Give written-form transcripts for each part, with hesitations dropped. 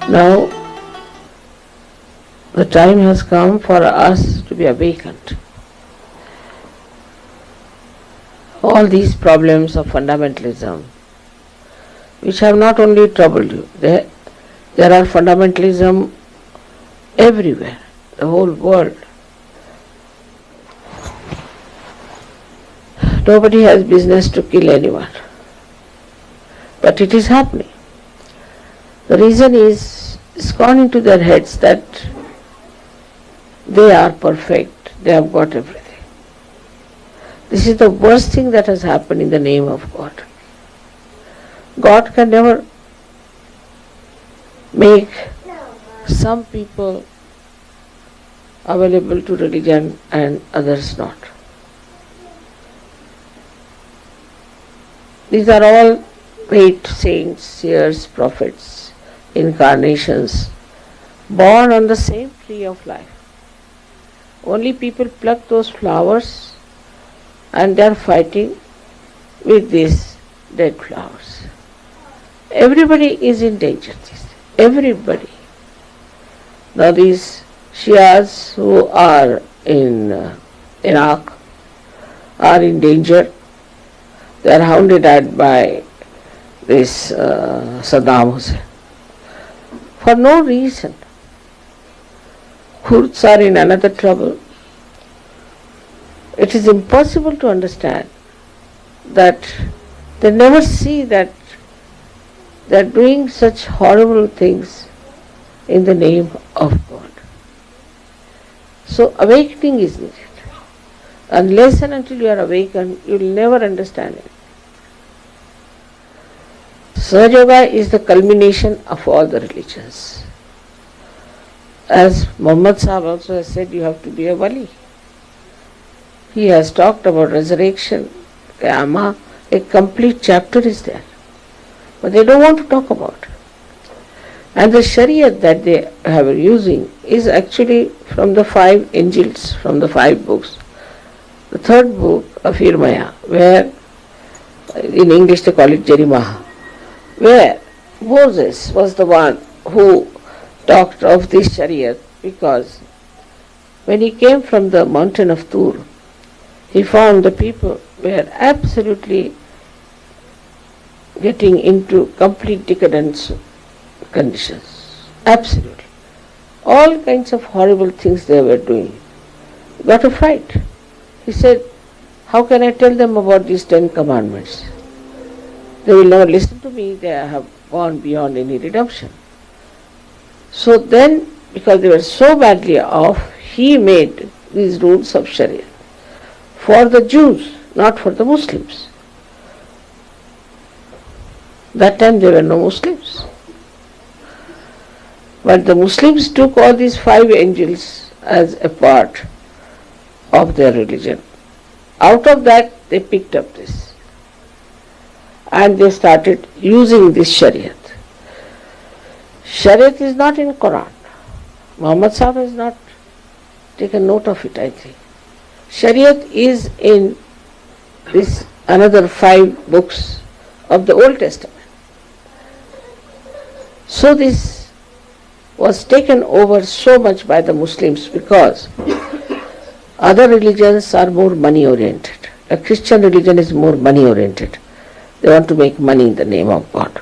Now the time has come for us to be awakened. All these problems of fundamentalism, which have not only troubled you, there are fundamentalism everywhere, the whole world. Nobody has business to kill anyone, but it is happening. The reason is, it's gone into their heads that they are perfect, they have got everything. This is the worst thing that has happened in the name of God. God can never make some people available to religion and others not. These are all great saints, seers, prophets, incarnations, born on the same tree of life. Only people pluck those flowers and they are fighting with these dead flowers. Everybody is in danger. Everybody. Now these Shias who are in Iraq are in danger. They are hounded at by this Saddam Hussein for no reason. Kurds are in another trouble. It is impossible to understand that they never see that they are doing such horrible things in the name of God. So awakening is needed. Unless and until you are awakened, you will never understand it. Sahaja Yoga is the culmination of all the religions. As Muhammad Sahib also has said, you have to be a wali. He has talked about resurrection, Qiyamah, a complete chapter is there. But they don't want to talk about it. And the Shariat that they are using is actually from the 5 angels, from the 5 books. The 3rd book of Irmaya, where in English they call it Jeremiah, where Moses was the one who talked of this Shariat, because when he came from the mountain of Tur, he found the people were absolutely getting into complete decadence conditions. Absolutely. All kinds of horrible things they were doing. Got a fright. He said, how can I tell them about these 10 commandments? They will never listen to me. They have gone beyond any redemption. So then, because they were so badly off, he made these rules of Sharia for the Jews, not for the Muslims. That time there were no Muslims. But the Muslims took all these 5 angels as a part of their religion. Out of that they picked up this. And they started using this Shariat. Shariat is not in Quran. Muhammad Sahib has not taken note of it, I think. Shariat is in this another 5 books of the Old Testament. So this was taken over so much by the Muslims because other religions are more money oriented. A Christian religion is more money oriented. They want to make money in the name of God.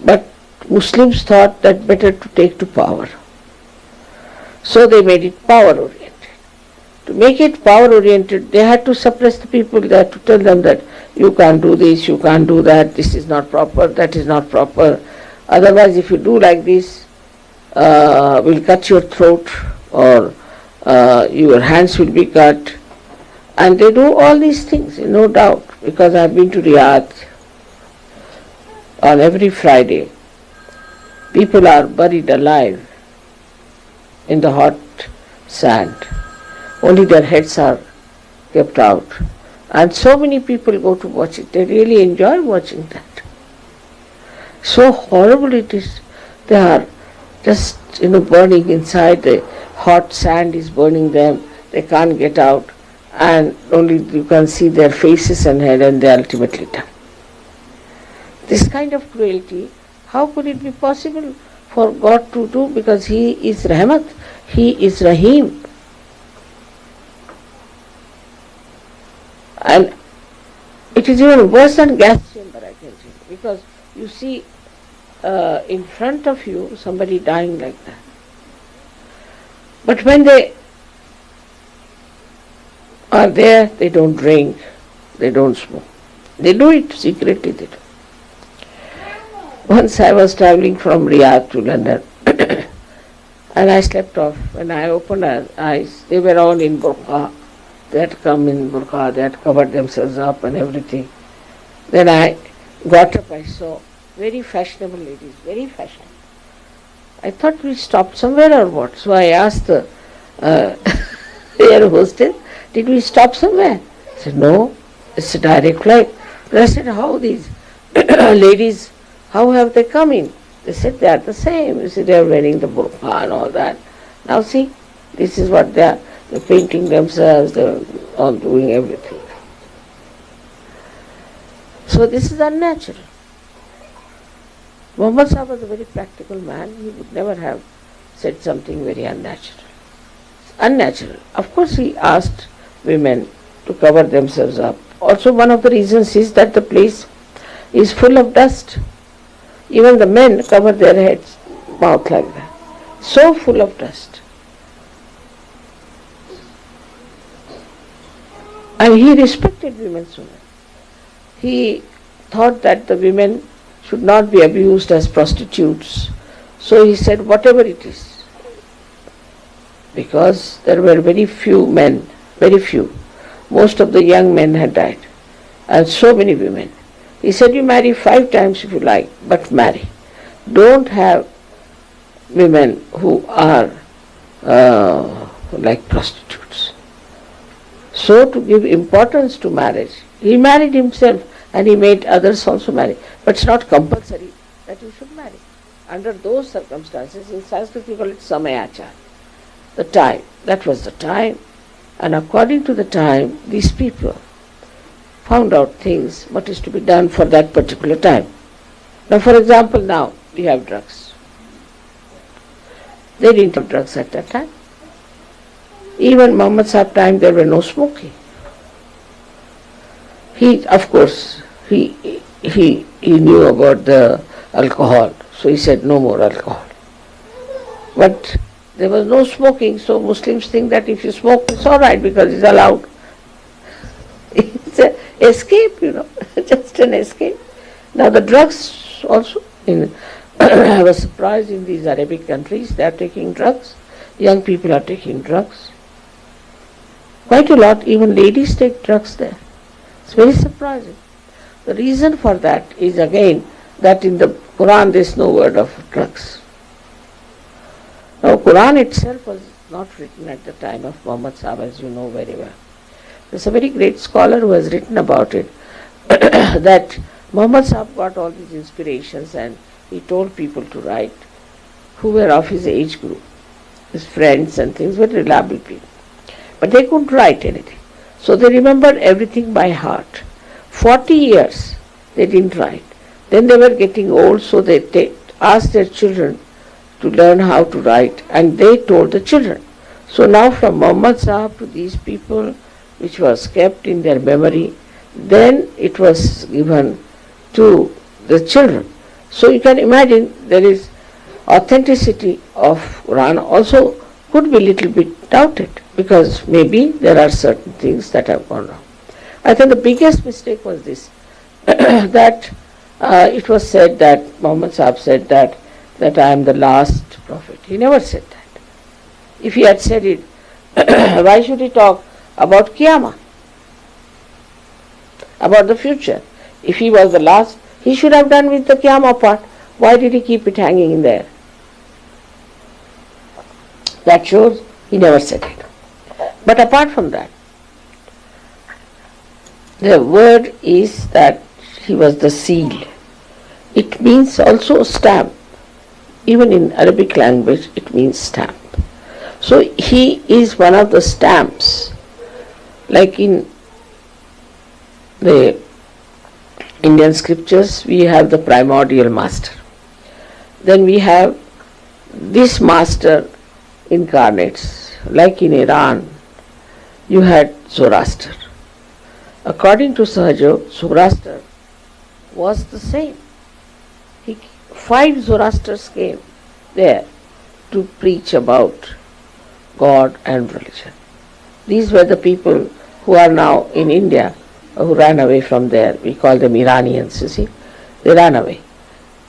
But Muslims thought that better to take to power. So they made it power oriented. To make it power oriented, they had to suppress the people. They had to tell them that you can't do this, you can't do that, this is not proper, that is not proper. Otherwise, if you do like this, we'll cut your throat or your hands will be cut. And they do all these things, no doubt, because I've been to Riyadh on every Friday. People are buried alive in the hot sand. Only their heads are kept out. And so many people go to watch it. They really enjoy watching that. So horrible it is. They are just, burning inside. The hot sand is burning them. They can't get out. And only you can see their faces and head, and they ultimately die. This kind of cruelty, how could it be possible for God to do, because He is Rahmat, He is Rahim. And it is even worse than gas chamber, I can say, because you see in front of you somebody dying like that. But when they are there, they don't drink, they don't smoke. They do it secretly, they do. Once I was traveling from Riyadh to London and I slept off. When I opened my eyes, they were all in burqa. They had come in burqa, they had covered themselves up and everything. Then I got up, I saw very fashionable ladies, very fashionable. I thought we stopped somewhere or what. So I asked the air hostess, did we stop somewhere? She said, no, it's a direct flight. But I said, how these ladies, how have they come in? They said, they are the same. You see, they are wearing the burqa and all that. Now see, this is what they are. They're painting themselves, they're all doing everything. So this is unnatural. Muhammad Sahib was a very practical man. He would never have said something very unnatural. Unnatural. Of course he asked women to cover themselves up. Also one of the reasons is that the place is full of dust. Even the men cover their heads, mouth like that. So full of dust. And he respected women so much. He thought that the women should not be abused as prostitutes. So he said, whatever it is. Because there were very few men, very few. Most of the young men had died. And so many women. He said, you marry 5 times if you like, but marry. Don't have women who are like prostitutes. So to give importance to marriage, he married himself and he made others also marry. But it's not compulsory that you should marry. Under those circumstances, in Sanskrit we call it samayachar. The time, that was the time. And according to the time, these people found out things, what is to be done for that particular time. Now for example, now we have drugs. They didn't have drugs at that time. Even Muhammad Sahib time there were no smoking. He, of course, he knew about the alcohol, so he said no more alcohol. But there was no smoking, so Muslims think that if you smoke, it's all right because it's allowed. It's an escape, just an escape. Now the drugs also, I was surprised in these Arabic countries, they are taking drugs. Young people are taking drugs. Quite a lot, even ladies take drugs there. It's very surprising. The reason for that is again that in the Quran there is no word of drugs. Now Quran itself was not written at the time of Muhammad Sahib, as you know very well. There's a very great scholar who has written about it, that Muhammad Sahib got all these inspirations and he told people to write who were of his age group, his friends and things, very reliable people. But they couldn't write anything. So they remembered everything by heart. 40 years they didn't write. Then they were getting old, so they asked their children to learn how to write, and they told the children. So now from Muhammad Sahib to these people, which was kept in their memory, then it was given to the children. So you can imagine there is authenticity of Quran also could be little bit doubted, because maybe there are certain things that have gone wrong. I think the biggest mistake was this, that it was said that Muhammad Sahib said that I am the last prophet. He never said that. If he had said it, why should he talk about Qiyamah, about the future? If he was the last, he should have done with the Qiyamah part. Why did he keep it hanging in there? That shows he never said it. But apart from that, the word is that he was the seal. It means also stamp. Even in Arabic language, it means stamp. So he is one of the stamps. Like in the Indian scriptures, we have the primordial master. Then we have this master incarnates. Like in Iran, you had Zoroaster. According to Sahaja, Zoroaster was the same. 5 Zoroasters came there to preach about God and religion. These were the people who are now in India, who ran away from there. We call them Iranians, you see. They ran away.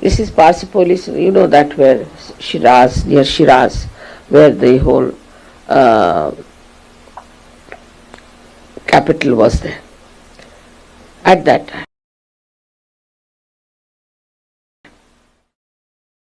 This is Persepolis, you know that where Shiraz, near Shiraz, where the whole capital was there at that time.